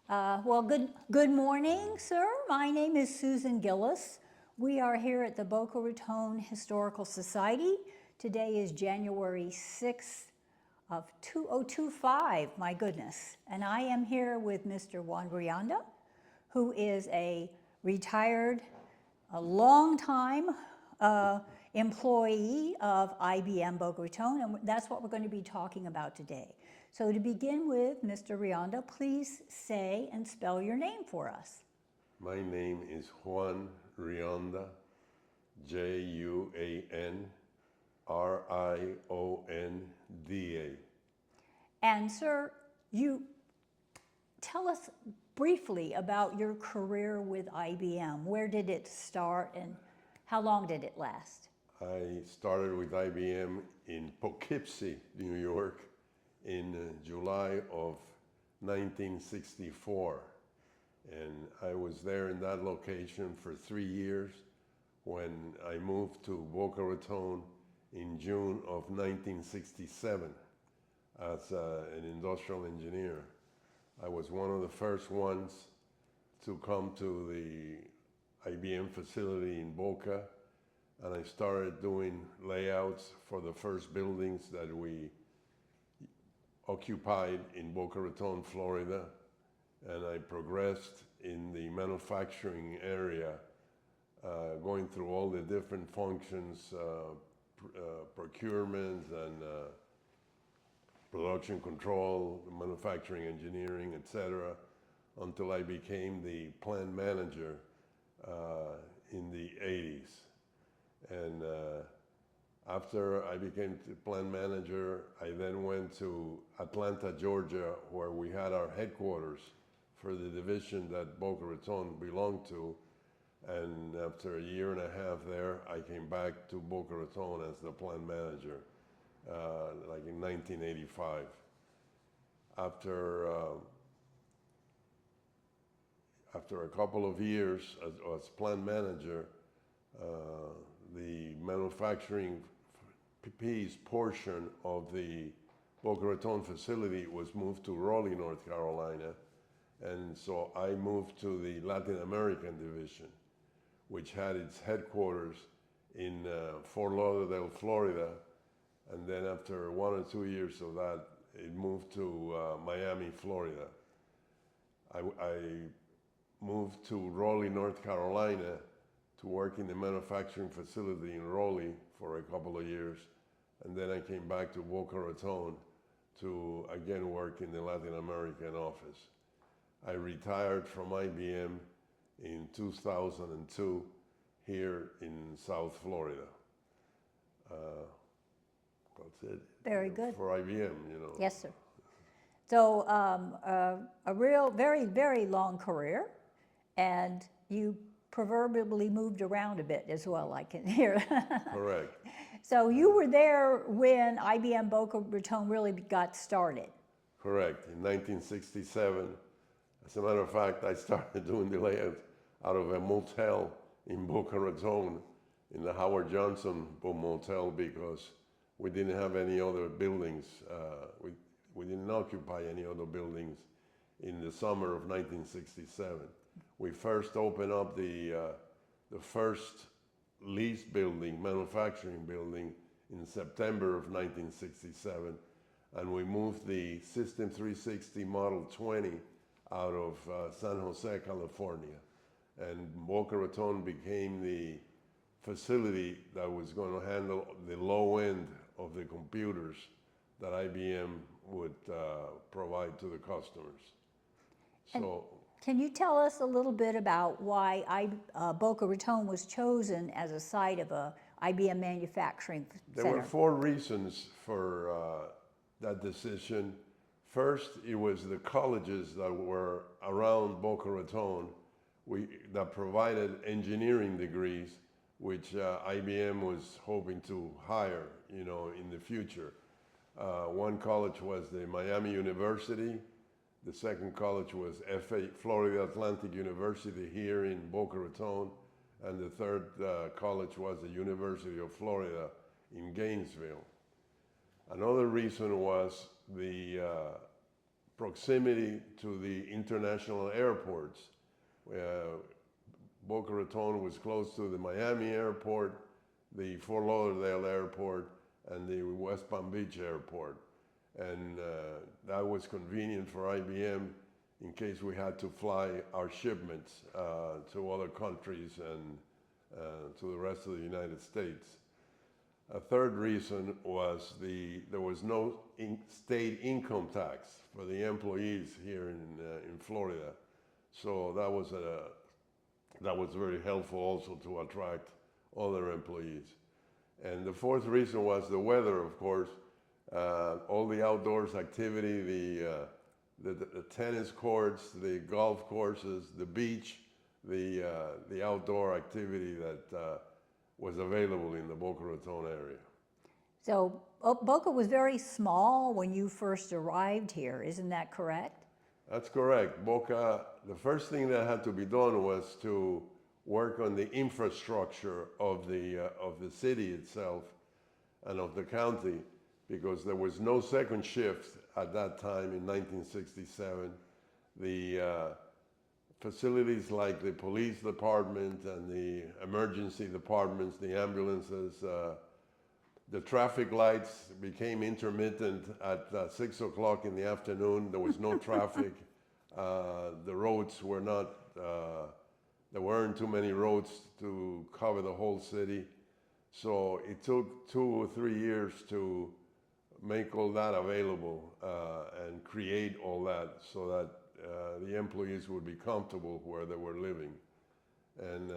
Good morning, sir. My name is Susan Gillis. We are here at the Boca Raton Historical Society. Today is January 6th of 2025, my goodness. And I am here with Mr. Juan Rionda, who is a retired, a long-time employee of IBM Boca Raton, and that's what we're going to be talking about today. So to begin with, Mr. Rionda, please say and spell your name for us. My name is Juan Rionda, J-U-A-N-R-I-O-N-D-A. And sir, you tell us briefly about your career with IBM. Where did it start and how long did it last? I started with IBM in Poughkeepsie, New York, in July of 1964. And I was there in that location for 3 years when I moved to Boca Raton in June of 1967 as an industrial engineer. I was one of the first ones to come to the IBM facility in Boca, and I started doing layouts for the first buildings that we occupied in Boca Raton, Florida, and I progressed in the manufacturing area, going through all the different functions, procurement and production control, manufacturing engineering, etc., until I became the plant manager in the 80s. And after I became the plant manager, I then went to Atlanta, Georgia, where we had our headquarters for the division that Boca Raton belonged to. And after a year and a half there, I came back to Boca Raton as the plant manager, like in 1985. After a couple of years as plant manager, the manufacturing piece portion of the Boca Raton facility was moved to Raleigh, North Carolina. And so I moved to the Latin American division, which had its headquarters in Fort Lauderdale, Florida. And then after 1 or 2 years of that, it moved to Miami, Florida. I moved to Raleigh, North Carolina to work in the manufacturing facility in Raleigh for a couple of years. And then I came back to Boca Raton to again work in the Latin American office. I retired from IBM in 2002 here in South Florida. That's it. Very good. For IBM, Yes, sir. So a real, very, very long career, and you proverbially moved around a bit as well, I can hear. Correct. So you were there when IBM Boca Raton really got started. Correct. In 1967, as a matter of fact, I started doing the layout out of a motel in Boca Raton, in the Howard Johnson motel, because we didn't have any other buildings. We didn't occupy any other buildings in the summer of 1967. We first opened up the first leased building, manufacturing building, in September of 1967, and we moved the System 360 Model 20 out of San Jose, California. And Boca Raton became the facility that was going to handle the low end of the computers that IBM would provide to the customers. So, can you tell us a little bit about why Boca Raton was chosen as a site of a IBM manufacturing center? There were 4 reasons for that decision. First, it was the colleges that were around Boca Raton that provided engineering degrees, which IBM was hoping to hire, in the future. One college was the Miami University. The second college was Florida Atlantic University here in Boca Raton. And the third college was the University of Florida in Gainesville. Another reason was the proximity to the international airports. Boca Raton was close to the Miami airport, the Fort Lauderdale airport, and the West Palm Beach airport. And that was convenient for IBM in case we had to fly our shipments to other countries and to the rest of the United States. A third reason was there was no state income tax for the employees here in Florida. So that was very helpful also to attract other employees. And the fourth reason was the weather, of course. All the outdoors activity, the tennis courts, the golf courses, the beach, the outdoor activity that was available in the Boca Raton area. So Boca was very small when you first arrived here, isn't that correct? That's correct. Boca, the first thing that had to be done was to work on the infrastructure of the city itself and of the county, because there was no second shift at that time in 1967. The facilities like the police department and the emergency departments, the ambulances, the traffic lights became intermittent at 6 o'clock in the afternoon. There was no traffic. The roads were not, there weren't too many roads to cover the whole city. So it took 2 or 3 years to make all that available and create all that so that the employees would be comfortable where they were living. And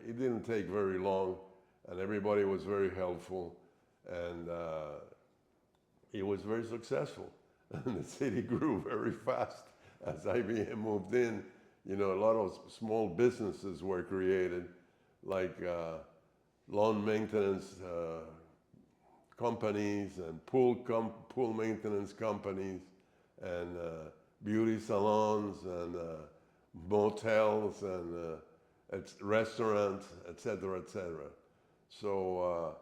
it didn't take very long, and everybody was very helpful, and it was very successful. And the city grew very fast as IBM moved in. You know, a lot of small businesses were created, like lawn maintenance companies and pool maintenance companies, and beauty salons and motels and restaurants, etc., etc. So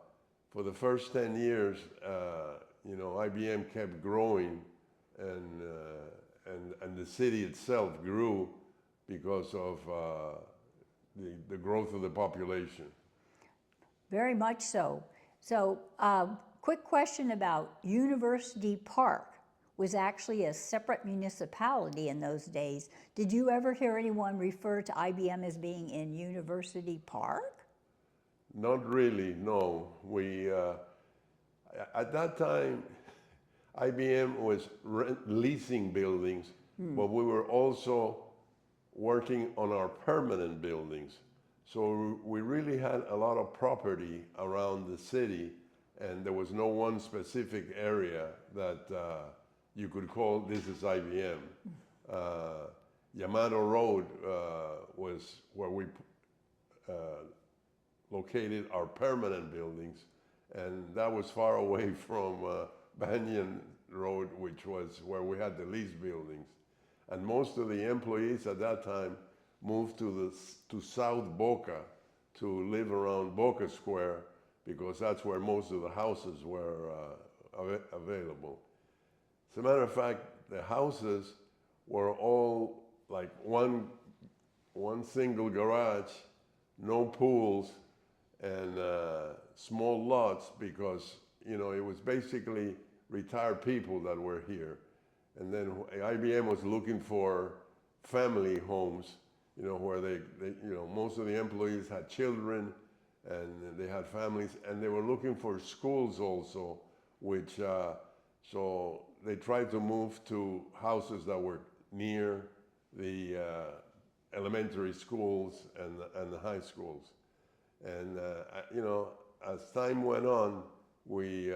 for the first 10 years, you know, IBM kept growing, and the city itself grew because of the growth of the population. Very much so. So, quick question about University Park was actually a separate municipality in those days. Did you ever hear anyone refer to IBM as being in University Park? Not really, no. We, at that time, IBM was leasing buildings, but we were also working on our permanent buildings. So we really had a lot of property around the city, and there was no one specific area that you could call this is IBM. Yamato Road was where we located our permanent buildings, and that was far away from Banyan Road, which was where we had the leased buildings. And most of the employees at that time moved to South Boca to live around Boca Square, because that's where most of the houses were available. As a matter of fact, the houses were all like one single garage, no pools, and small lots, because, you know, it was basically retired people that were here. And then IBM was looking for family homes, you know, where they you know, most of the employees had children and they had families, and they were looking for schools also, which, so they tried to move to houses that were near the elementary schools and the high schools. And, you know, as time went on, we,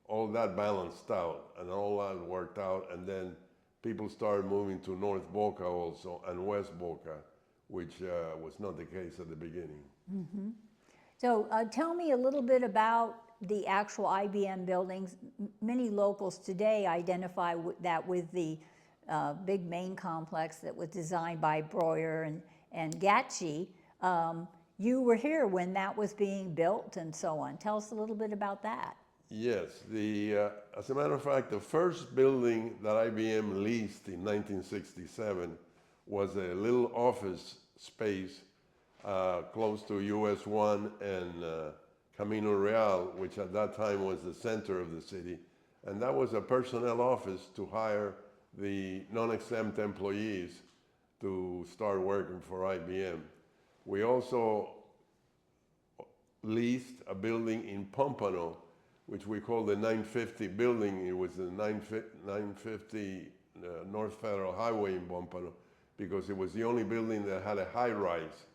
all that balanced out and all that worked out, and then people started moving to North Boca also and West Boca, which was not the case at the beginning. Mm-hmm. So tell me a little bit about the actual IBM buildings. Many locals today identify that with the big main complex that was designed by Breuer and Gatchi. You were here when that was being built and so on. Tell us a little bit about that. Yes, as a matter of fact, the first building that IBM leased in 1967 was a little office space close to US 1 and Camino Real, which at that time was the center of the city. And that was a personnel office to hire the non-exempt employees to start working for IBM. We also leased a building in Pompano, which we call the 950 building. It was the 950 North Federal Highway in Pompano, because it was the only building that had a high-rise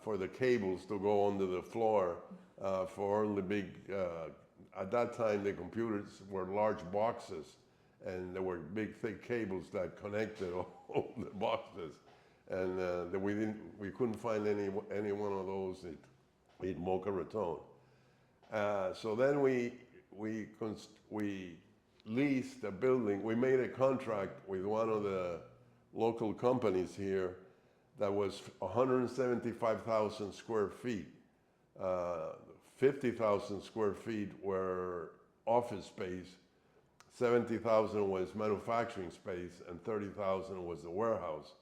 for the cables to go under the floor for all the big, at that time the computers were large boxes, and there were big thick cables that connected all the boxes, and we couldn't find any one of those in Boca Raton. So then we leased a building. We made a contract with one of the local companies here that was 175,000 square feet. 50,000 square feet were office space, 70,000 was manufacturing space, and 30,000 was the warehouse.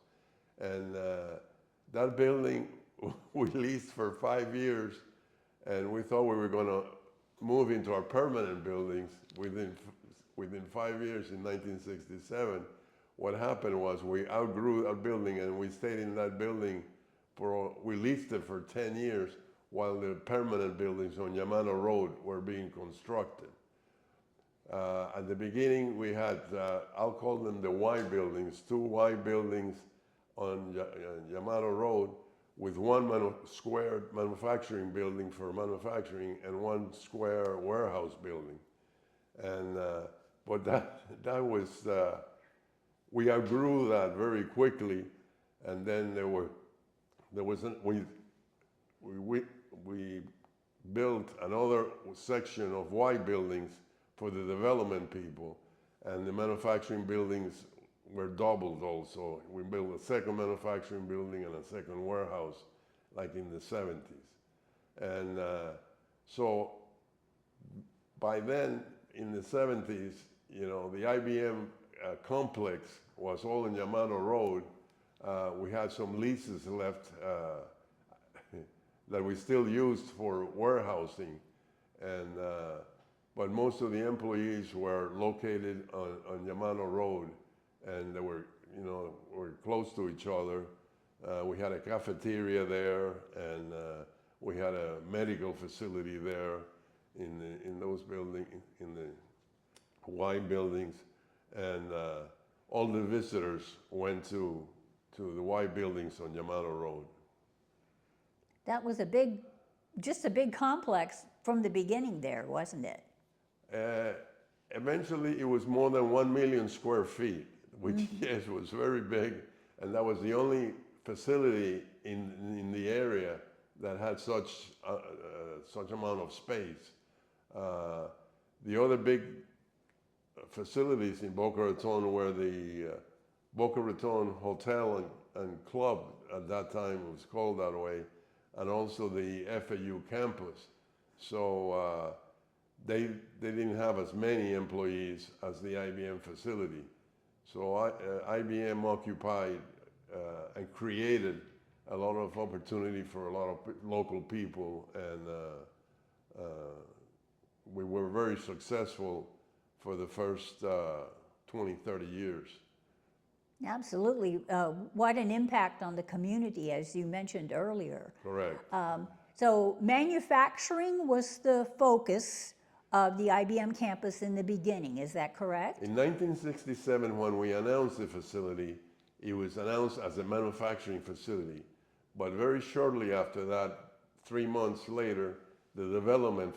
And that building we leased for 5 years, and we thought we were going to move into our permanent buildings within 5 years in 1967. What happened was we outgrew our building, and we stayed in that building we leased it for 10 years while the permanent buildings on Yamano Road were being constructed. At the beginning, we had, I'll call them the Y buildings, 2 Y buildings on Yamano Road, with one square manufacturing building for manufacturing and 1 square warehouse building. And, but that was, we outgrew that very quickly, and then we built another section of Y buildings for the development people, and the manufacturing buildings were doubled also. We built a second manufacturing building and a second warehouse, like in the 70s. And so by then, in the 70s, you know, the IBM complex was all in Yamano Road. We had some leases left that we still used for warehousing, and but most of the employees were located on Yamano Road, and they were, you know, were close to each other. We had a cafeteria there, and we had a medical facility there in those buildings, in the Y buildings, and all the visitors went to the Y buildings on Yamano Road. That was just a big complex from the beginning there, wasn't it? Eventually, it was more than 1 million square feet, which, yes, was very big, and that was the only facility in the area that had such amount of space. The other big facilities in Boca Raton were the Boca Raton Hotel and Club, at that time it was called that way, and also the FAU campus. So they didn't have as many employees as the IBM facility. So IBM occupied and created a lot of opportunity for a lot of local people, and we were very successful for the first 20, 30 years. Absolutely. What an impact on the community, as you mentioned earlier. Correct. So manufacturing was the focus of the IBM campus in the beginning, is that correct? In 1967, when we announced the facility, it was announced as a manufacturing facility. But very shortly after that, 3 months later, the development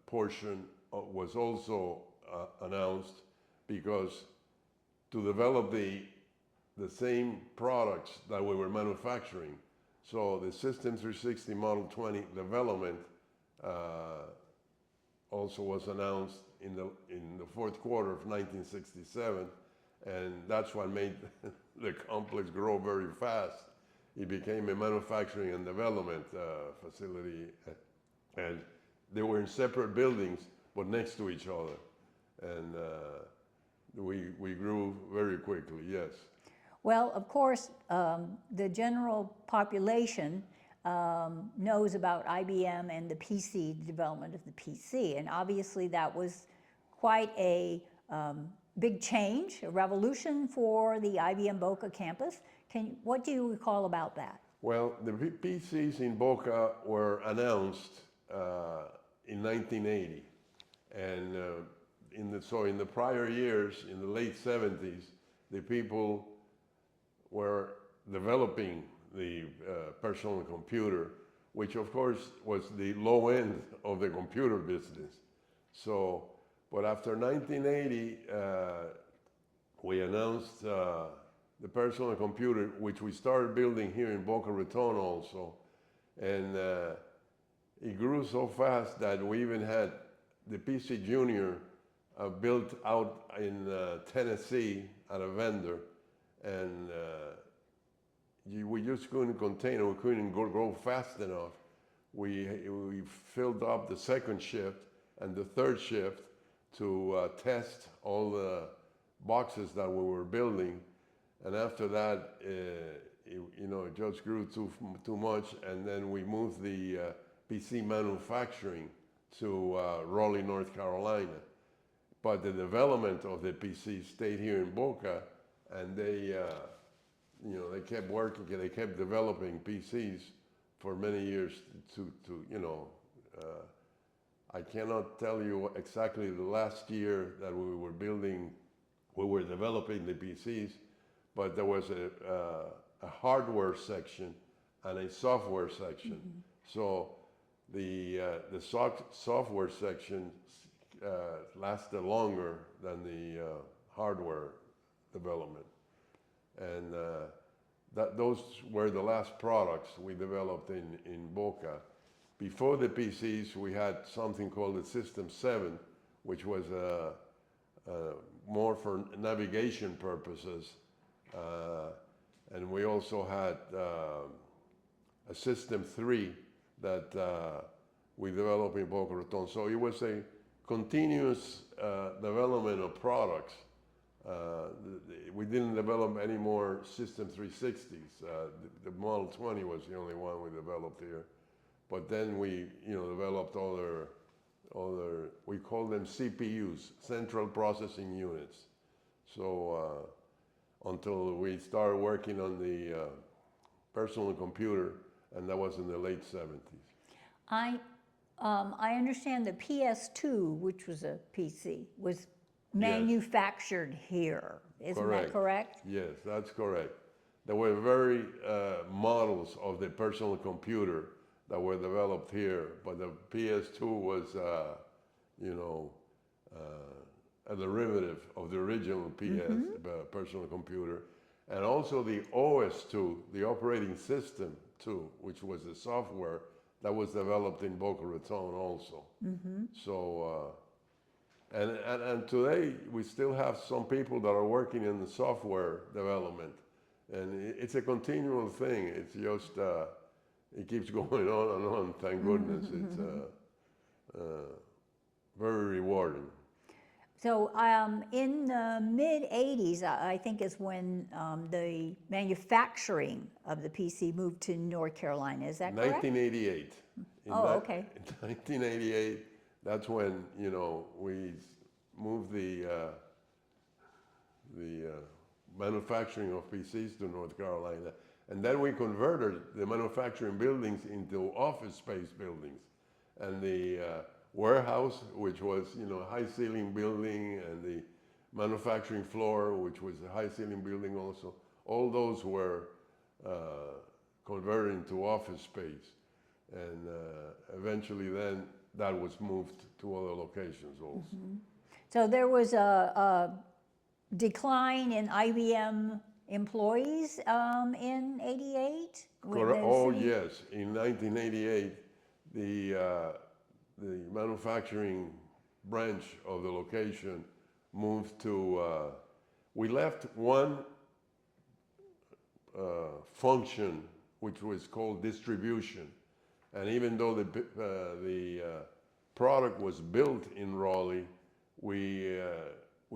portion was also announced, because to develop the same products that we were manufacturing. So the System 360 Model 20 development also was announced in the fourth quarter of 1967, and that's what made the complex grow very fast. It became a manufacturing and development facility, and they were in separate buildings, but next to each other. And we grew very quickly, yes. Well, of course, the general population knows about IBM and the PC, the development of the PC, and obviously that was quite a big change, a revolution for the IBM Boca campus. What do you recall about that? Well, the PCs in Boca were announced in 1980, and in the prior years, in the late 70s, the people were developing the personal computer, which of course was the low end of the computer business. So, but after 1980, we announced the personal computer, which we started building here in Boca Raton also. And it grew so fast that we even had the PC Junior built out in Tennessee at a vendor. And we just couldn't contain it. We couldn't grow fast enough. We filled up the second shift and the third shift to test all the boxes that we were building. And after that, it just grew too much. And then we moved the PC manufacturing to Raleigh, North Carolina. But the development of the PC stayed here in Boca, and they kept working. They kept developing PCs for many years. I cannot tell you exactly the last year that we were developing the PCs, but there was a hardware section and a software section. Mm-hmm. So the software section lasted longer than the hardware development. And those were the last products we developed in Boca. Before the PCs, we had something called the System 7, which was more for navigation purposes. And we also had a System 3 that we developed in Boca Raton. So it was a continuous development of products. We didn't develop any more System 360s. The Model 20 was the only one we developed here. But then we, developed other, we call them CPUs, Central Processing Units. So until we started working on the personal computer, and that was in the late 70s. I understand the PS2, which was a PC, was manufactured here. Isn't that correct? Yes, that's correct. There were very models of the personal computer that were developed here, but the PS2 was, a derivative of the original personal computer, and also the OS2, the operating system 2, which was the software that was developed in Boca Raton also. Mm-hmm. So, and today we still have some people that are working in the software development, and it's a continual thing. It's just it keeps going on and on. Thank goodness. It's very rewarding. So in the mid-'80s, I think is when the manufacturing of the PC moved to North Carolina. Is that correct? 1988. Okay. In 1988, that's when, we moved the manufacturing of PCs to North Carolina. And then we converted the manufacturing buildings into office space buildings. And the warehouse, which was, high ceiling building, and the manufacturing floor, which was a high ceiling building also, all those were converted into office space. And eventually then that was moved to other locations also. Mm-hmm. So there was a decline in IBM employees in '88? Oh yes, in 1988, the manufacturing branch of the location moved to, we left one function which was called distribution. And even though the product was built in Raleigh, we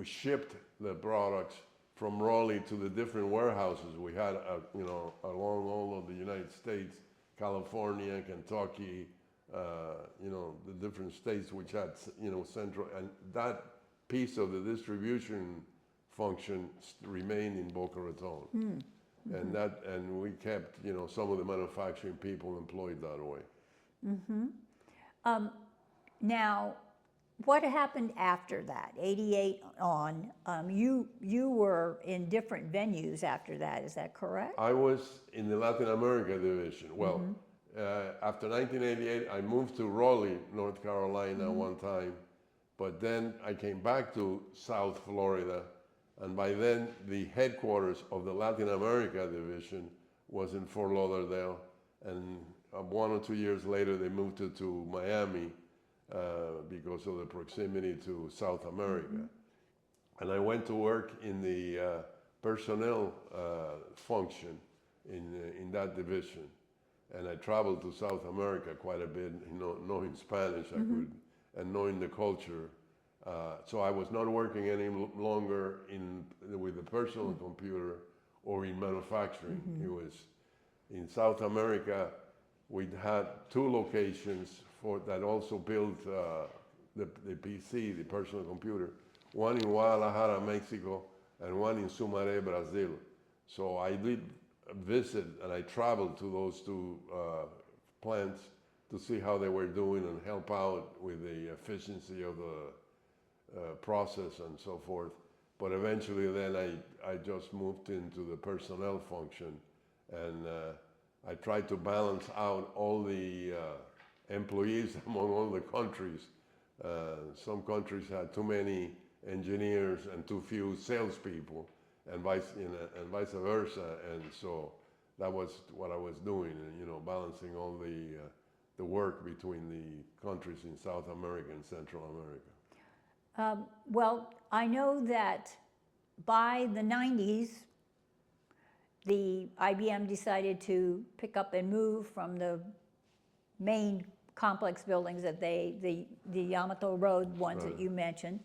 shipped the products from Raleigh to the different warehouses we had, along all of the United States, California, Kentucky, the different states which had, central, and that piece of the distribution function remained in Boca Raton. Mm-hmm. And we kept, some of the manufacturing people employed that way. Mm-hmm. Now, what happened after that, 88 on? You were in different venues after that, is that correct? I was in the Latin America division. Well, after 1988, I moved to Raleigh, North Carolina one time, but then I came back to South Florida, and by then the headquarters of the Latin America division was in Fort Lauderdale, and 1 or 2 years later they moved it to Miami because of the proximity to South America. And I went to work in the personnel function in that division. And I traveled to South America quite a bit, knowing Spanish, I could, and knowing the culture. So I was not working any longer with the personal computer or in manufacturing. It was in South America. We had 2 locations that also built the PC, the personal computer. One in Guadalajara, Mexico, and one in Sumaré, Brazil. So I did visit and I traveled to those 2 plants to see how they were doing and help out with the efficiency of the process and so forth. But eventually then I just moved into the personnel function, and I tried to balance out all the employees among all the countries. Some countries had too many engineers and too few salespeople, and vice versa. And so that was what I was doing, balancing all the work between the countries in South America and Central America. Well, I know that by the 90s, the IBM decided to pick up and move from the main complex buildings that the Yamato Road ones that you mentioned,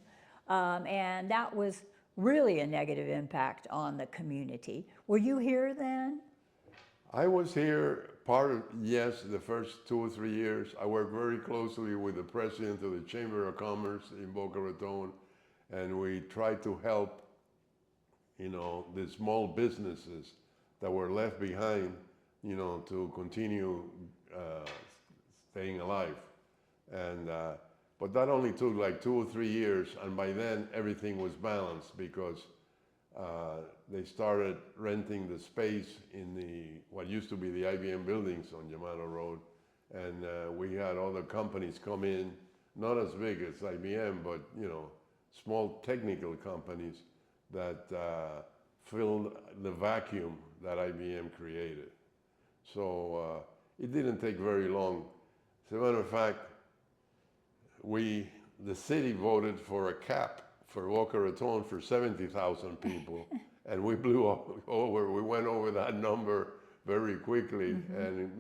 and that was really a negative impact on the community. Were you here then? I was here yes, the first 2 or 3 years. I worked very closely with the president of the Chamber of Commerce in Boca Raton, and we tried to help, the small businesses that were left behind, to continue staying alive. And but that only took like 2 or 3 years, and by then everything was balanced because they started renting the space in what used to be the IBM buildings on Yamato Road, and we had other companies come in, not as big as IBM, but small technical companies that filled the vacuum that IBM created. So it didn't take very long. As a matter of fact, the city voted for a cap for Boca Raton for 70,000 people, and we blew over. We went over that number very quickly, and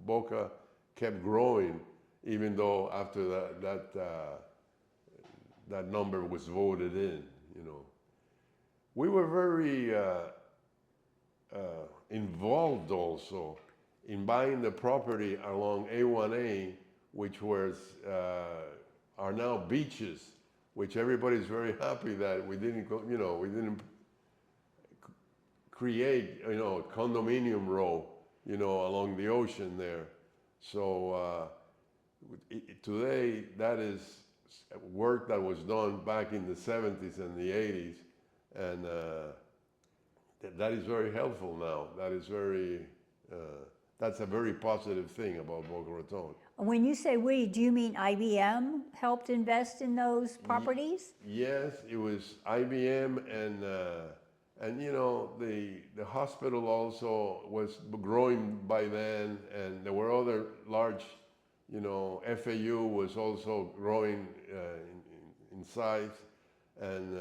Boca kept growing, even though after that number was voted in. We were very involved also in buying the property along A1A, which are now beaches, which everybody's very happy that we didn't create, condominium row, along the ocean there. So today, that is work that was done back in the 70s and the 80s, and that is very helpful now. That's a very positive thing about Boca Raton. When you say we, do you mean IBM helped invest in those properties? Yes, it was IBM, and the hospital also was growing by then, and there were other large, FAU was also growing in size, and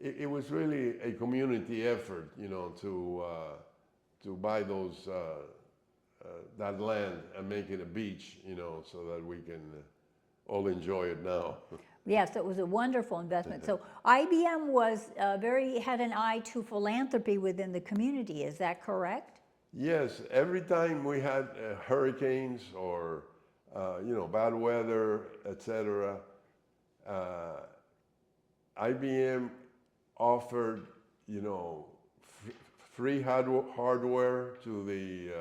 it was really a community effort, to buy that land and make it a beach, so that we can all enjoy it now. Yes, it was a wonderful investment. So IBM was had an eye to philanthropy within the community. Is that correct? Yes, every time we had hurricanes or bad weather, etc., IBM offered free hardware to the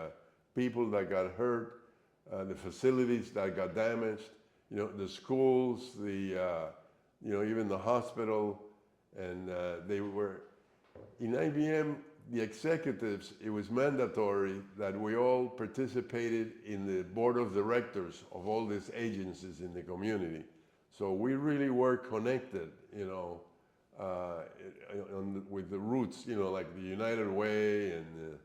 people that got hurt, the facilities that got damaged, the schools, even the hospital, and they were in IBM. The executives, it was mandatory that we all participated in the board of directors of all these agencies in the community. So we really were connected, with the roots, like the United Way and the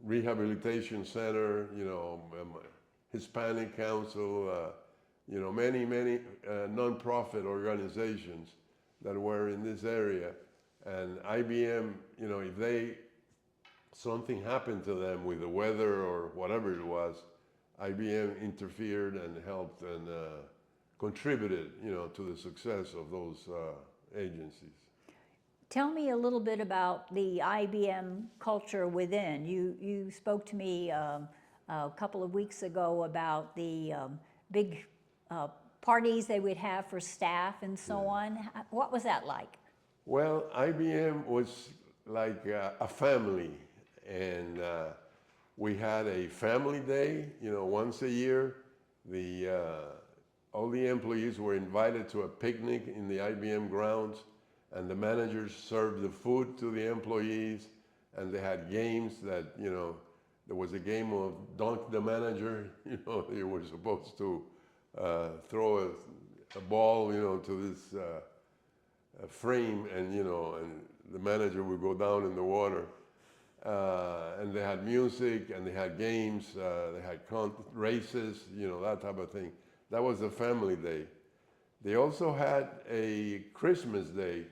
Rehabilitation Center, Hispanic Council, many nonprofit organizations that were in this area. And IBM, if something happened to them with the weather or whatever it was, IBM interfered and helped and contributed, to the success of those agencies. Tell me a little bit about the IBM culture within. You spoke to me a couple of weeks ago about the big parties they would have for staff and so on. What was that like? Well, IBM was like a family, and we had a family day, once a year. All the employees were invited to a picnic in the IBM grounds, and the managers served the food to the employees, and they had games that, there was a game of dunk the manager, you were supposed to throw a ball, to this frame, and and the manager would go down in the water. And they had music, and they had games, they had races, that type of thing. That was a family day. They also had a Christmas day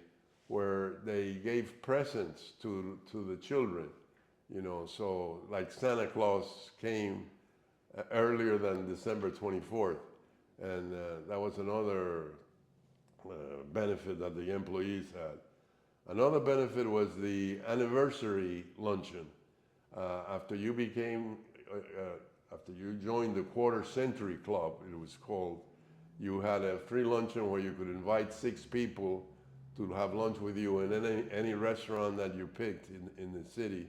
where they gave presents to the children, so like Santa Claus came earlier than December 24th, and that was another benefit that the employees had. Another benefit was the anniversary luncheon. After you joined the Quarter Century Club, it was called, you had a free luncheon where you could invite 6 people to have lunch with you in any restaurant that you picked in the city,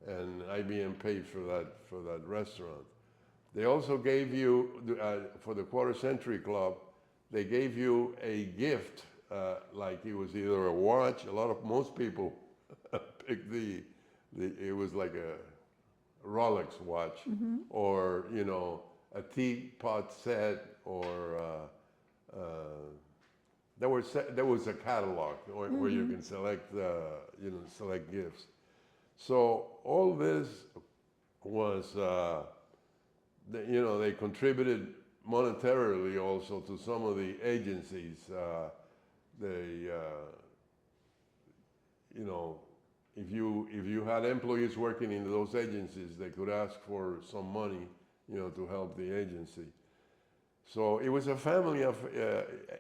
and IBM paid for that restaurant. They also gave you, for the Quarter Century Club, they gave you a gift, like it was either a watch. Most people picked it was like a Rolex watch, or a teapot set, or there was a catalog where you can select select gifts. So all this was they contributed monetarily also to some of the agencies. If you had employees working in those agencies, they could ask for some money, to help the agency. So it was a family of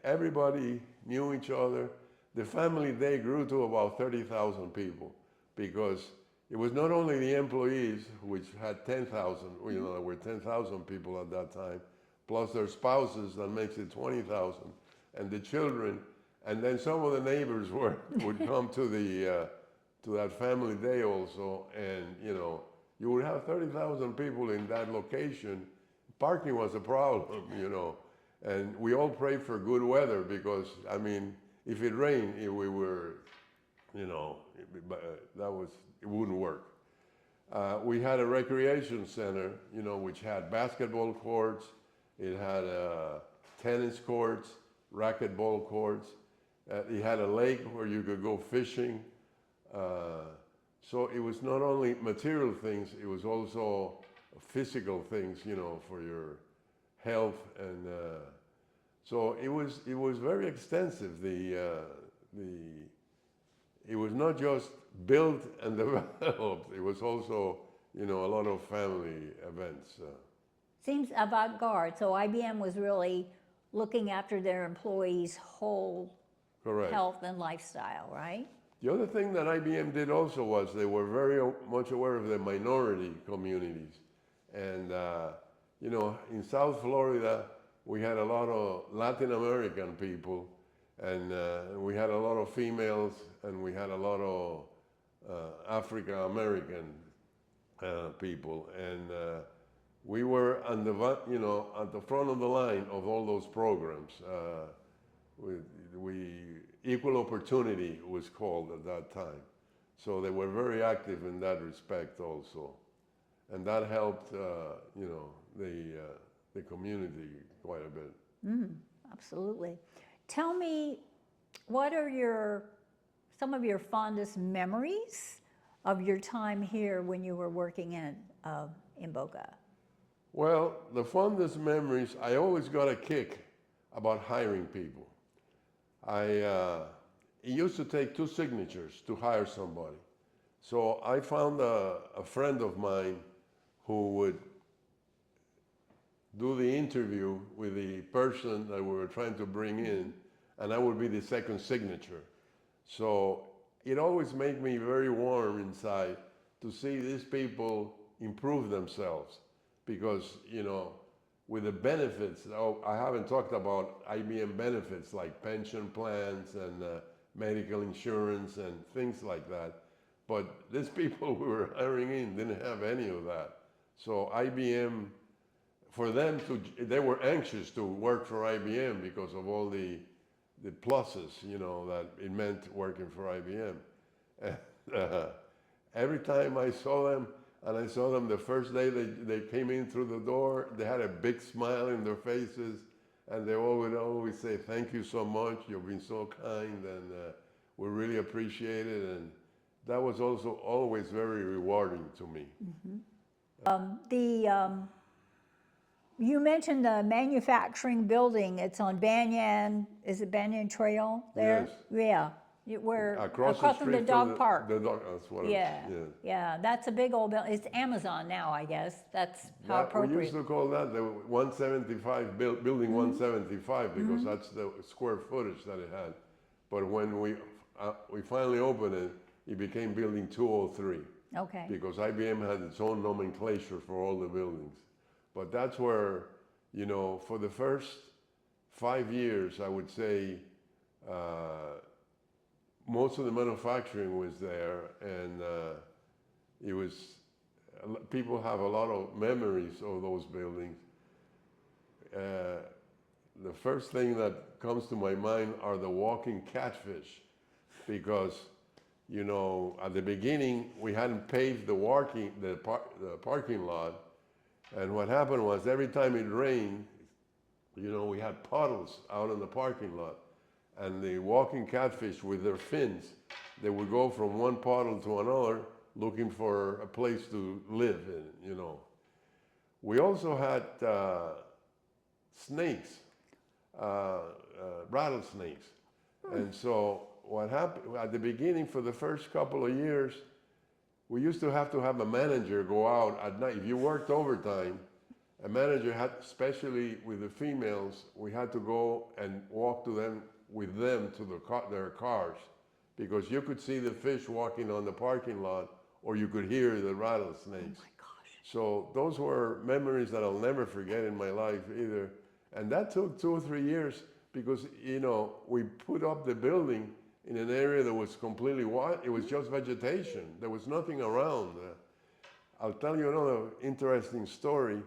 everybody knew each other. The family day grew to about 30,000 people, because it was not only the employees, which had 10,000, there were 10,000 people at that time, plus their spouses, that makes it 20,000, and the children, and then some of the neighbors would come to that family day also, and you would have 30,000 people in that location. Parking was a problem, and we all prayed for good weather, because if it rained, we were, it wouldn't work. We had a recreation center, which had basketball courts. It had tennis courts, racquetball courts. It had a lake where you could go fishing. So it was not only material things, it was also physical things, for your health, and so it was very extensive. It was not just built and developed. It was also, a lot of family events. Seems avant-garde. So IBM was really looking after their employees' whole Correct. health and lifestyle, right? The other thing that IBM did also was they were very much aware of the minority communities. And, you know, in South Florida, we had a lot of Latin American people, and we had a lot of females, and we had a lot of African American people. And we were on the, you know, at the front of the line of all those programs. We Equal Opportunity was called at that time. So they were very active in that respect also. And that helped, you know, the community quite a bit. Absolutely. Tell me, what are some of your fondest memories of your time here when you were working in Boca? Well, the fondest memories, I always got a kick about hiring people. It used to take 2 signatures to hire somebody. So I found a friend of mine who would do the interview with the person that we were trying to bring in, and I would be the second signature. So it always made me very warm inside to see these people improve themselves, because, you know, with the benefits, I haven't talked about IBM benefits like pension plans and medical insurance and things like that. But these people we were hiring in didn't have any of that. So IBM, for them they were anxious to work for IBM because of all the pluses, you know, that it meant working for IBM. And every time I saw them, and I saw them the first day they came in through the door, they had a big smile in their faces, and they would always say, "Thank you so much, you've been so kind, and we really appreciate it." And that was also always very rewarding to me. You mentioned the manufacturing building. It's on Banyan, is it Banyan Trail there? Yes. Yeah. We're Across from the dog park. The dog, that's what Yeah. it was. Yeah, that's a big old building. It's Amazon now, I guess. That's how We appropriate. used to call that the 175, building 175, because that's the square footage that it had. But when we finally opened it, it became building 203. Okay. Because IBM had its own nomenclature for all the buildings. But that's where, you know, for the first 5 years, I would say, most of the manufacturing was there, and it was, people have a lot of memories of those buildings. The first thing that comes to my mind are the walking catfish, because, you know, at the beginning we hadn't paved the parking lot, and what happened was every time it rained, you know, we had puddles out in the parking lot. And the walking catfish with their fins, they would go from one puddle to another looking for a place to live in, you know. We also had snakes, rattlesnakes. And so what happened, at the beginning for the first couple of years, we used to have a manager go out at night. If you worked overtime, a manager had, especially with the females, we had to go and walk with them to their cars, because you could see the fish walking on the parking lot, or you could hear the rattlesnakes. Oh my gosh. So those were memories that I'll never forget in my life either. And that took 2 or 3 years, because, you know, we put up the building in an area that was completely white. It was just vegetation. There was nothing around. I'll tell you another interesting story.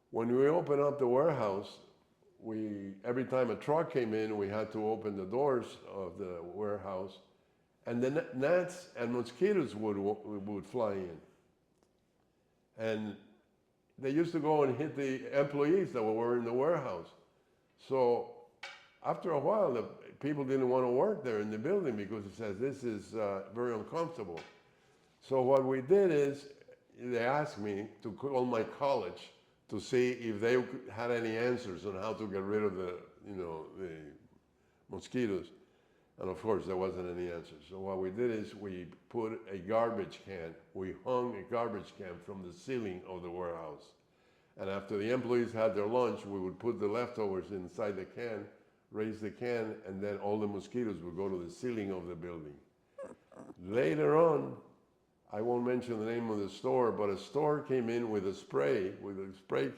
When we opened up the warehouse, every time a truck came in, we had to open the doors of the warehouse, and the gnats and mosquitoes would fly in. And they used to go and hit the employees that were in the warehouse. So after a while, the people didn't want to work there in the building, because it says this is very uncomfortable. So what we did is, they asked me to call my college to see if they had any answers on how to get rid of the mosquitoes. And of course, there wasn't any answers. So what we did is we put a garbage can, we hung a garbage can from the ceiling of the warehouse. And after the employees had their lunch, we would put the leftovers inside the can, raise the can, and then all the mosquitoes would go to the ceiling of the building. Later on, I won't mention the name of the store, but a store came in with a spray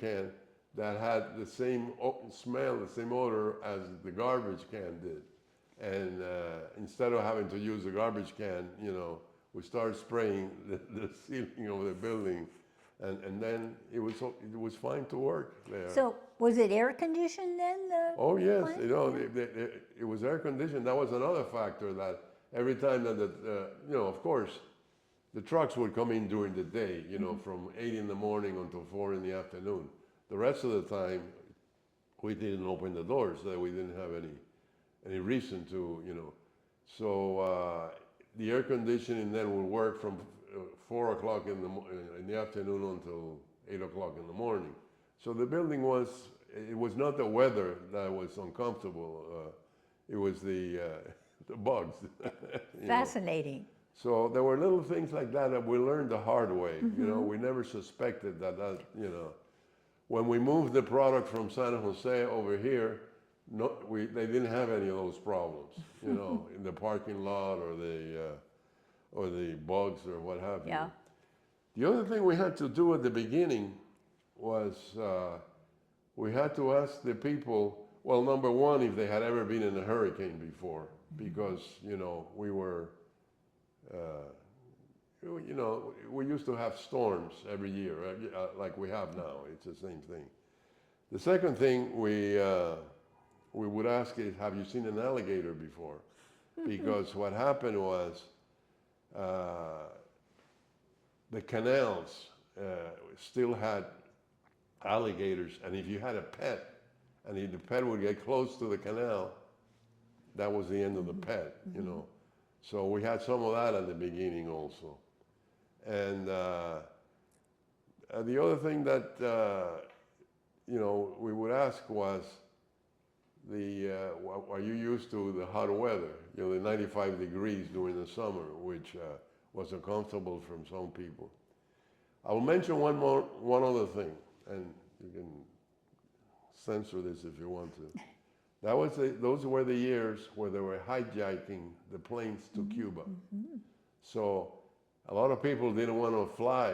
can that had the same smell, the same odor as the garbage can did. And instead of having to use the garbage can, we started spraying the ceiling of the building, and then it was fine to work there. So was it air conditioned then? Oh yes, plant? it was air conditioned. That was another factor, that every time that of course, the trucks would come in during the day, from 8 in the morning until 4 in the afternoon. The rest of the time, we didn't open the doors, so we didn't have any reason to, So the air conditioning then would work from 4 o'clock in the afternoon until 8 o'clock in the morning. So the building it was not the weather that was uncomfortable, it was the bugs. Fascinating. So there were little things like that we learned the hard way. We never suspected that, When we moved the product from San Jose over here, they didn't have any of those problems, in the parking lot or the bugs or what have you. Yeah. The other thing we had to do at the beginning was we had to ask the people, well, number one, if they had ever been in a hurricane before, because, we were, we used to have storms every year, like we have now. It's the same thing. The second thing we would ask is, have you seen an alligator before? Because what happened was the canals still had alligators, and if you had a pet, and if the pet would get close to the canal, that was the end of the pet, So we had some of that at the beginning also. And the other thing that, we would ask was, are you used to the hot weather? The 95 degrees during the summer, which was uncomfortable from some people. I will mention one other thing, and you can censor this if you want to. Those were the years where they were hijacking the planes to Cuba. So a lot of people didn't want to fly,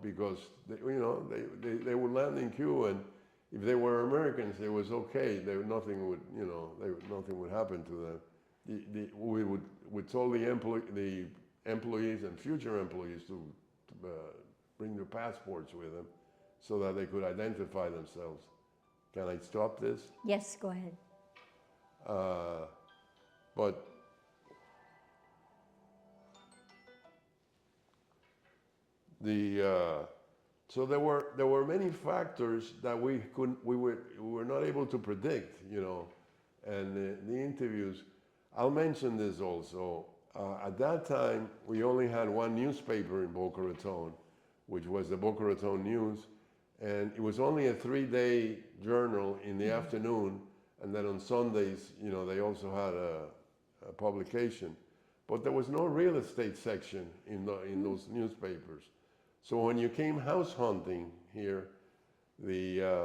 because they would land in Cuba, and if they were Americans, it was okay. Nothing would happen to them. We told the employees and future employees to bring their passports with them, so that they could identify themselves. Can I stop this? Yes, go ahead. But so there were many factors that we were not able to predict, and the interviews. I'll mention this also. At that time, we only had one newspaper in Boca Raton, which was the Boca Raton News, and it was only a 3-day journal in the afternoon, and then on Sundays, they also had a publication. But there was no real estate section in those newspapers. So when you came house hunting here, it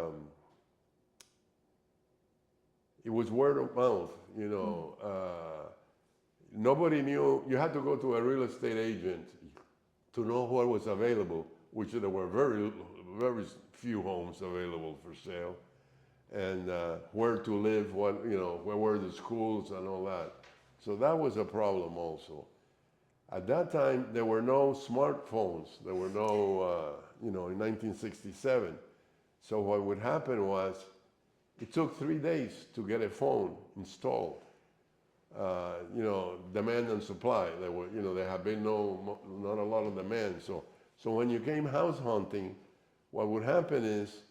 was word of mouth, Nobody knew. You had to go to a real estate agent to know what was available, which there were very, very few homes available for sale, and where to live, where were the schools and all that. So that was a problem also. At that time, there were no smartphones. There were no, in 1967. So what would happen was, it took 3 days to get a phone installed. Demand and supply. There had been not a lot of demand. So when you came house hunting, what would happen is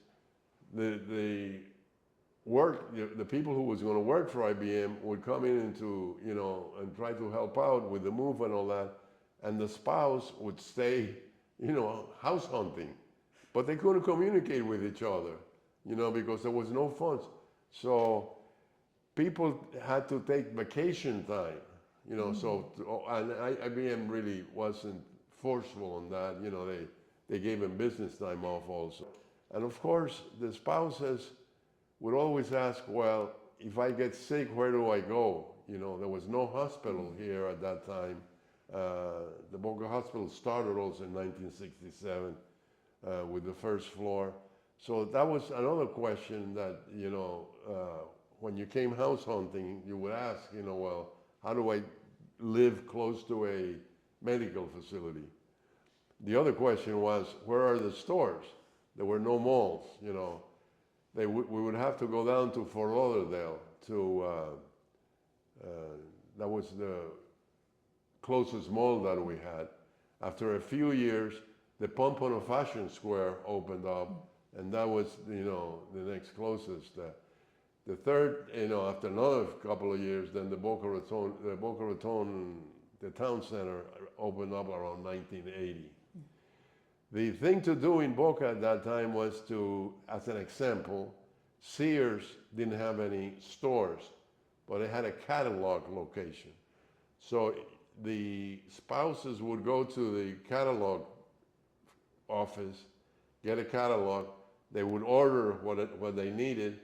the people who was going to work for IBM would come in and try to help out with the move and all that, and the spouse would stay, house hunting, but they couldn't communicate with each other, because there was no funds. So people had to take vacation time, and IBM really wasn't forceful on that. They gave them business time off also. And of course, the spouses would always ask, well, if I get sick, where do I go? You know, there was no hospital here at that time. The Boca Hospital started also in 1967 with the first floor. So that was another question that, you know, when you came house hunting, you would ask, you know, well, how do I live close to a medical facility? The other question was, where are the stores? There were no malls, you know. We would have to go down to Fort Lauderdale to, that was the closest mall that we had. After a few years, the Pompano Fashion Square opened up, and that was, you know, the next closest. The third, you know, after another couple of years, then the Boca Raton, the town center opened up around 1980. The thing to do in Boca at that time was to, as an example, Sears didn't have any stores, but it had a catalog location. So the spouses would go to the catalog office, get a catalog, they would order what they needed,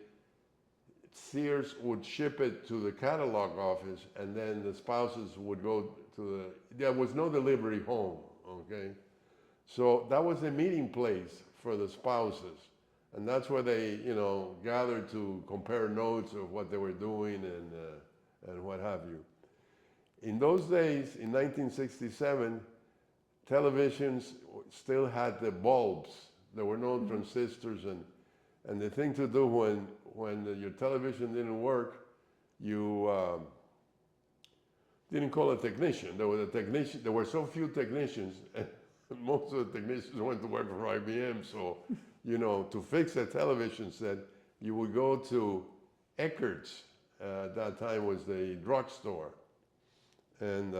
Sears would ship it to the catalog office, and then the spouses would go to there was no delivery home, okay? So that was a meeting place for the spouses. And that's where they, you know, gathered to compare notes of what they were doing and what have you. In those days, in 1967, televisions still had the bulbs. There were no transistors, and the thing to do when your television didn't work, you didn't call a technician. There was a technician. There were so few technicians. Most of the technicians went to work for IBM, so, you know, to fix a television set, you would go to Eckerd's. At that time was the drugstore. And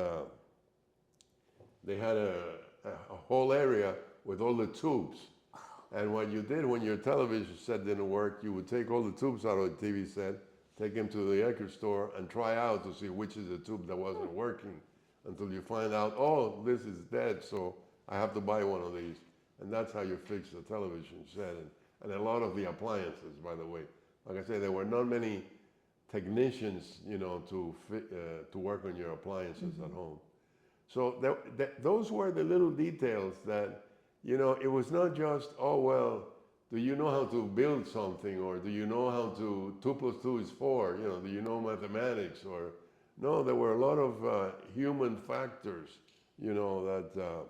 they had a whole area with all the tubes. And what you did when your television set didn't work, you would take all the tubes out of the TV set, take them to the Eckerd store, and try out to see which is the tube that wasn't working, until you find out, oh, this is dead, so I have to buy one of these. And that's how you fix the television set, and a lot of the appliances, by the way. Like I said, there were not many technicians, you know, to work on your appliances at home. So those were the little details that, you know, it was not just, oh, well, do you know how to build something, or do you know how to, 2 plus 2 is 4, you know, do you know mathematics, or, no, there were a lot of human factors, you know, that,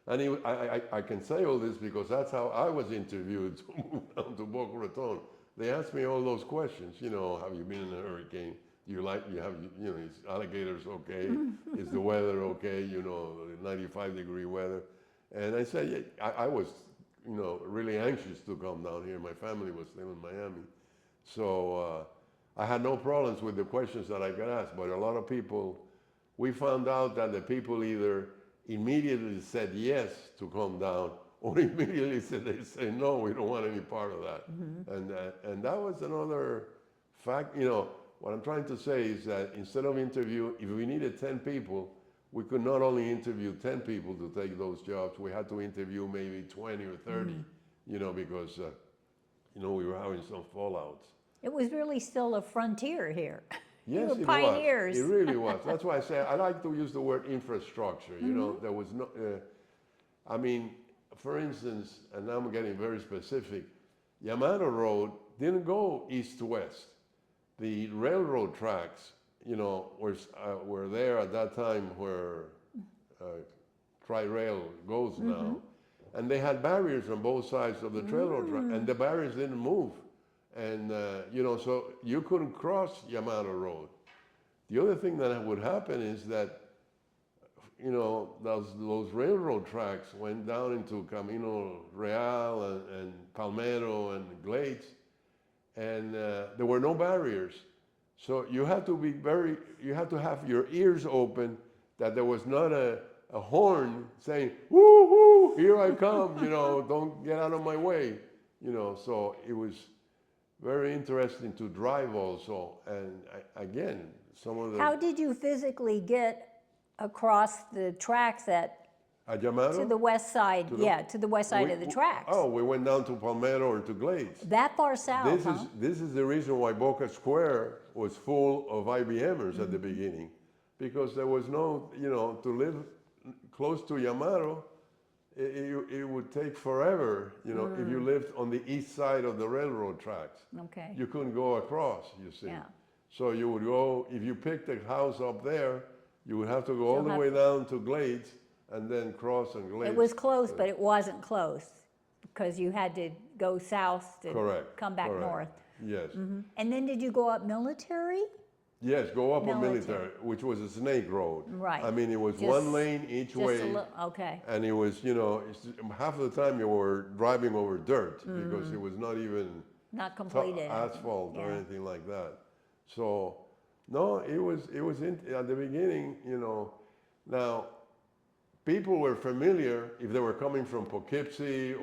and I can say all this because that's how I was interviewed to move down to Boca Raton. They asked me all those questions, you know, have you been in a hurricane? Do you like, you know, is alligators okay? Is the weather okay? You know, 95-degree weather. And I said, yeah, I was, you know, really anxious to come down here. My family was still in Miami. So I had no problems with the questions that I got asked, but a lot of people, we found out that the people either immediately said yes to come down, or immediately they say no, we don't want any part of that. And that was another fact. You know, what I'm trying to say is that instead of interview, if we needed 10 people, we could not only interview 10 people to take those jobs, we had to interview maybe 20 or 30, you know, because, you know, we were having some fallouts. It was really still a frontier here. Yes, You were pioneers. It really was. That's why I say I like to use the word infrastructure. You know, there was no, I mean, for instance, and now I'm getting very specific, Yamato Road didn't go east to west. The railroad tracks, you know, were there at that time where Tri-Rail goes now. And they had barriers on both sides of the railroad track, and the barriers didn't move. And, you know, so you couldn't cross Yamato Road. The other thing that would happen is that, you know, those railroad tracks went down into Camino Real and Palmetto and Glades, and there were no barriers. So you had to you had to have your ears open that there was not a horn saying, woo, woo, here I come, you know, don't get out of my way, you know. So it was very interesting to drive also. And again, some of the... How did you physically get across the tracks at At Yamato? To the west side, to the west side of the tracks. Oh, we went down to Palmetto or to Glades. That far south, huh? This is the reason why Boca Square was full of IBMers at the beginning, because there was no, to live close to Yamato, it would take forever, if you lived on the east side of the railroad tracks. Okay. You couldn't go across, you see. Yeah. So you would go, if you picked a house up there, you would have to go all the way down to Glades and then cross and Glades. It was close, but it wasn't close because you had to go south to come back north. Yes. And then did you go up Military? Yes, go up on Military, which was a snake road. Right. I mean, it was one lane each way. Okay. And it was, half the time you were driving over dirt because it was not even Not completed. asphalt or anything like that. So, no, it was at the beginning, now people were familiar if they were coming from Poughkeepsie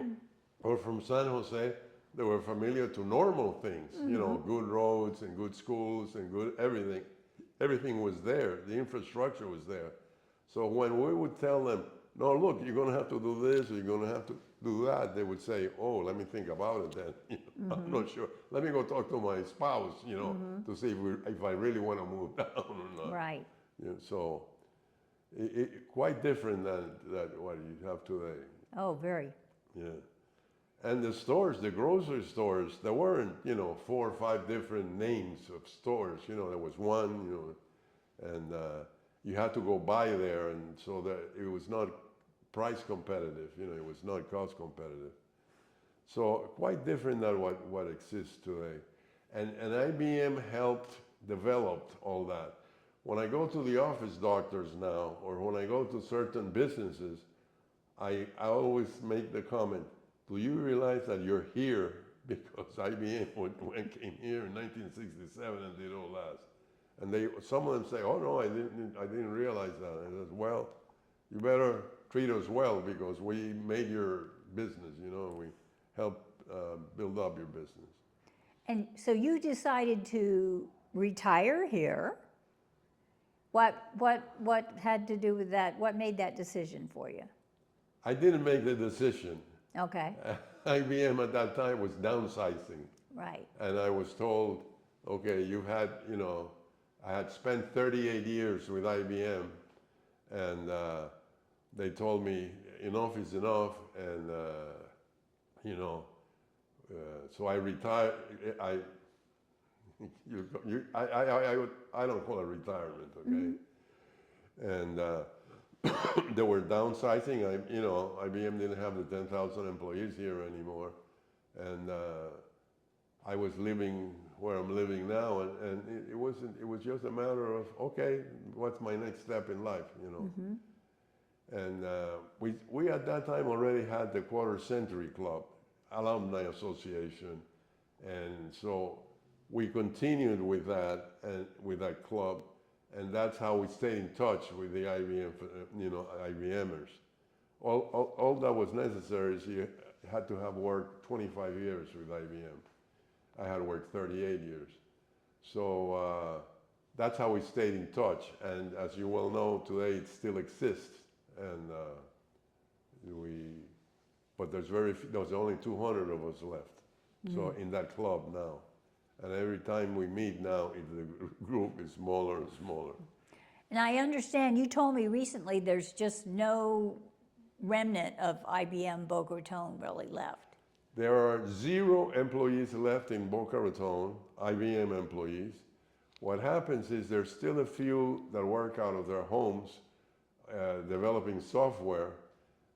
or from San Jose. They were familiar to normal things, good roads and good schools and good everything. Everything was there. The infrastructure was there. So when we would tell them, no, look, you're going to have to do this or you're going to have to do that, they would say, oh, let me think about it then. I'm not sure. Let me go talk to my spouse, to see if I really want to move down or not. Right. So quite different than what you have today. Oh, very. Yeah. And the stores, the grocery stores, there weren't, 4 or 5 different names of stores. There was one, and you had to go by there, and so that it was not price competitive. It was not cost competitive. So quite different than what exists today. And IBM helped develop all that. When I go to the office doctors now, or when I go to certain businesses, I always make the comment, do you realize that you're here because IBM came here in 1967 and did all that? And some of them say, oh no, I didn't realize that. And I said, well, you better treat us well because we made your business, and we helped build up your business. And so you decided to retire here. What had to do with that? What made that decision for you? I didn't make the decision. Okay. IBM at that time was downsizing. Right. And I was told, okay, I had spent 38 years with IBM, and they told me enough is enough, and so I retired. I don't call it retirement, okay? And they were downsizing. IBM didn't have the 10,000 employees here anymore, and I was living where I'm living now, and it was just a matter of, okay, what's my next step in life, And we at that time already had the Quarter Century Club, Alumni Association, and so we continued with that and with that club, and that's how we stayed in touch with the IBMers. All that was necessary is you had to have worked 25 years with IBM. I had worked 38 years. So that's how we stayed in touch, and as you well know, today it still exists, and but there's only 200 of us left. So in that club now. And every time we meet now, the group is smaller and smaller. And I understand, you told me recently there's just no remnant of IBM Boca Raton really left. There are 0 employees left in Boca Raton, IBM employees. What happens is there's still a few that work out of their homes developing software.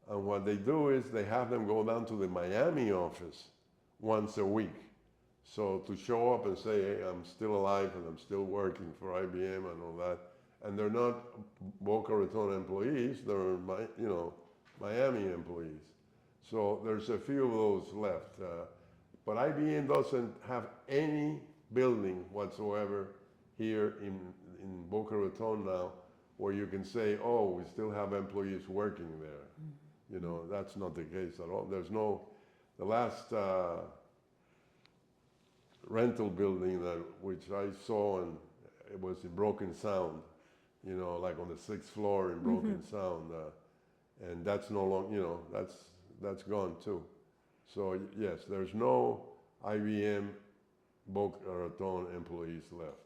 And what they do is they have them go down to the Miami office once a week. So to show up and say, hey, I'm still alive and I'm still working for IBM and all that. And they're not Boca Raton employees, they're Miami employees. So there's a few of those left. But IBM doesn't have any building whatsoever here in Boca Raton now where you can say, oh, we still have employees working there. That's not the case at all. There's the last rental building which I saw, and it was in Broken Sound, like on the 6th floor in Broken Sound. and that's no longer, that's gone too. So yes, there's no IBM Boca Raton employees left.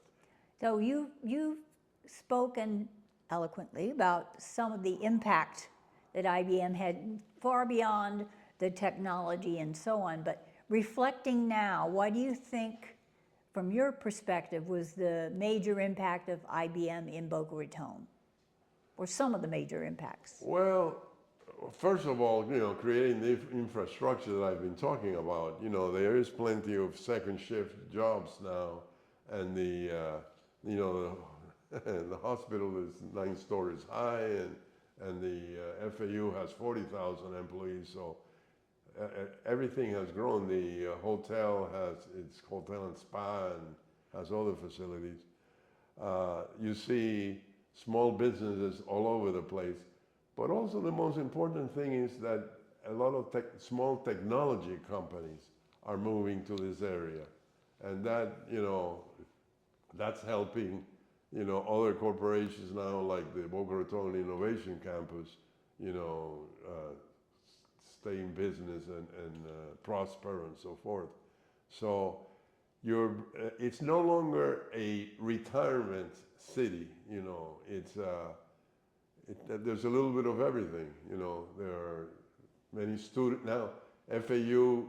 So you've spoken eloquently about some of the impact that IBM had far beyond the technology and so on, but reflecting now, what do you think, from your perspective, was the major impact of IBM in Boca Raton? Or some of the major impacts? Well, first of all, creating the infrastructure that I've been talking about, there is plenty of second shift jobs now, and the the hospital is 9 stories high, and the FAU has 40,000 employees, so everything has grown. The hotel has its hotel and spa and has other facilities. You see small businesses all over the place. But also the most important thing is that a lot of small technology companies are moving to this area. And that, that's helping, other corporations now, like the Boca Raton Innovation Campus, stay in business and prosper and so forth. So it's no longer a retirement city, there's a little bit of everything, there are many students. Now, FAU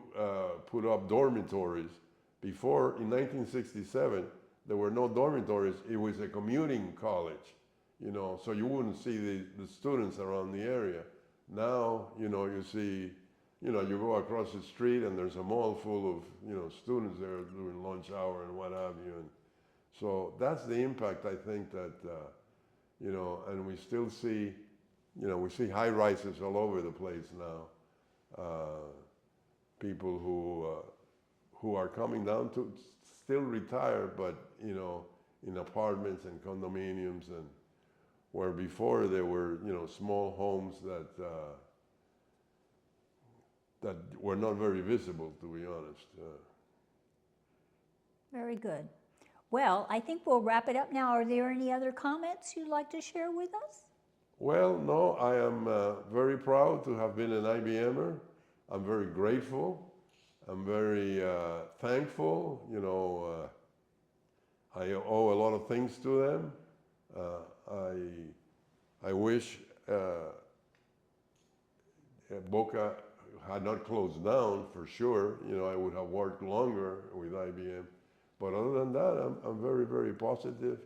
put up dormitories. Before, in 1967, there were no dormitories. It was a commuting college, so you wouldn't see the students around the area. Now, you see, you go across the street and there's a mall full of, students there during lunch hour and what have you. And so that's the impact, I think, that, and we still see, we see high rises all over the place now. People who are coming down to still retire, but, in apartments and condominiums, and where before there were, small homes that were not very visible, to be honest. Very good. Well, I think we'll wrap it up now. Are there any other comments you'd like to share with us? Well, no, I am very proud to have been an IBMer. I'm very grateful. I'm very thankful. I owe a lot of things to them. I wish Boca had not closed down, for sure. I would have worked longer with IBM. But other than that, I'm very, very positive.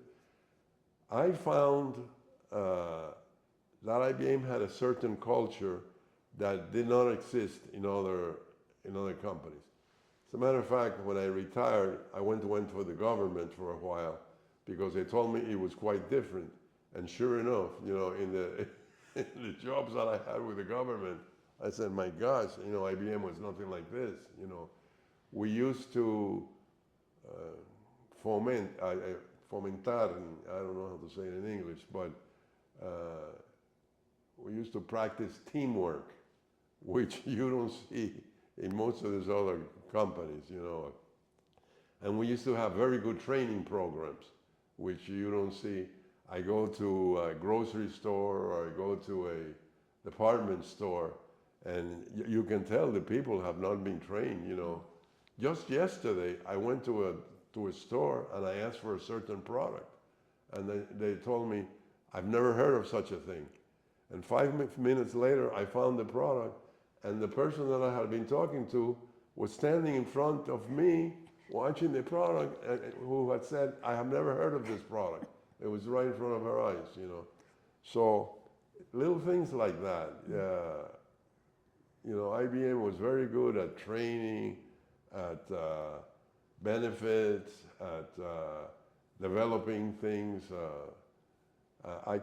I found that IBM had a certain culture that did not exist in other companies. As a matter of fact, when I retired, I went for the government for a while because they told me it was quite different. And sure enough, in the jobs that I had with the government, I said, my gosh, IBM was nothing like this. We used to fomentar, and I don't know how to say it in English, but we used to practice teamwork, which you don't see in most of these other companies, And we used to have very good training programs, which you don't see. I go to a grocery store or I go to a department store, and you can tell the people have not been trained, Just yesterday, I went to a store and I asked for a certain product. And they told me, I've never heard of such a thing. And 5 minutes later, I found the product, and the person that I had been talking to was standing in front of me watching the product, who had said, I have never heard of this product. It was right in front of her eyes, So little things like that. IBM was very good at training, at benefits, at developing things. I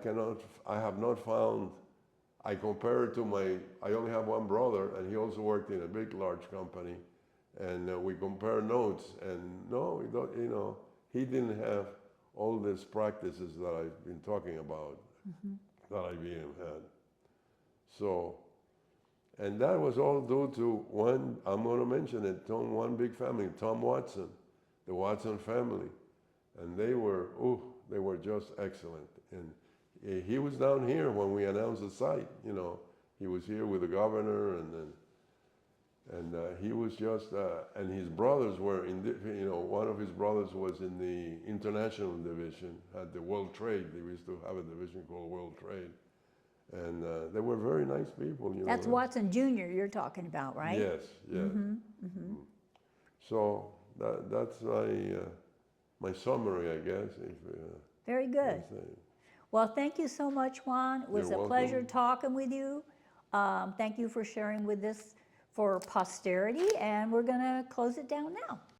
have not found, I compare it to I only have one brother, and he also worked in a big, large company, and we compare notes, and no, he didn't have all these practices that I've been talking about, that IBM had. So, and that was all due to one, I'm going to mention it, one big family, Tom Watson, the Watson family. And they were just excellent. And he was down here when we announced the site, he was here with the governor, and then he was just, and his brothers were in, one of his brothers was in the international division at the World Trade. They used to have a division called World Trade. And they were very nice people, That's Watson Jr. you're talking about, right? Yes, yes. So that's my summary, I guess. Very good. Well, thank you so much, Juan. It was You're a pleasure welcome. talking with you. Thank you for sharing with this for posterity, and we're going to close it down now.